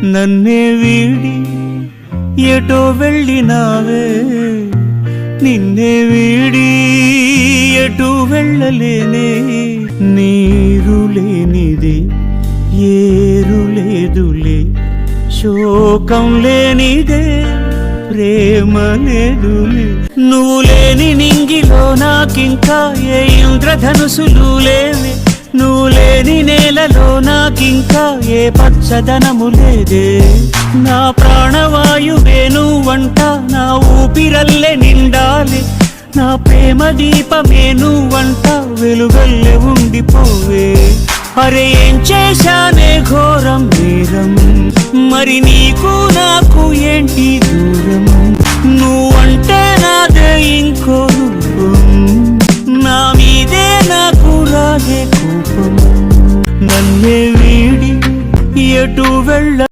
నన్నే వీడి ఎటో వెళ్ళినావే, నిన్నే వీడి ఎటు వెళ్ళలేనే. నీరు లేనిదే ఏరు లేదులే, శోకం లేనిదే ప్రేమ లేదులే. నువ్వు లేని నింగిలో నాకింకా ఏ ఇంద్రధనుసులు లేవే, నువ్వు లేని నేలలో నాకింకా ఏ పచ్చదనము లేదే. నా ప్రాణవాయువే నువ్వంట, నా ఊపిరల్లే నిండాలి, నా ప్రేమ దీపమే నువ్వంట, వెలుగల్లే ఉండిపోవే. అరే ఏం చేశానే ఘోరం నేరం, మరి నీకు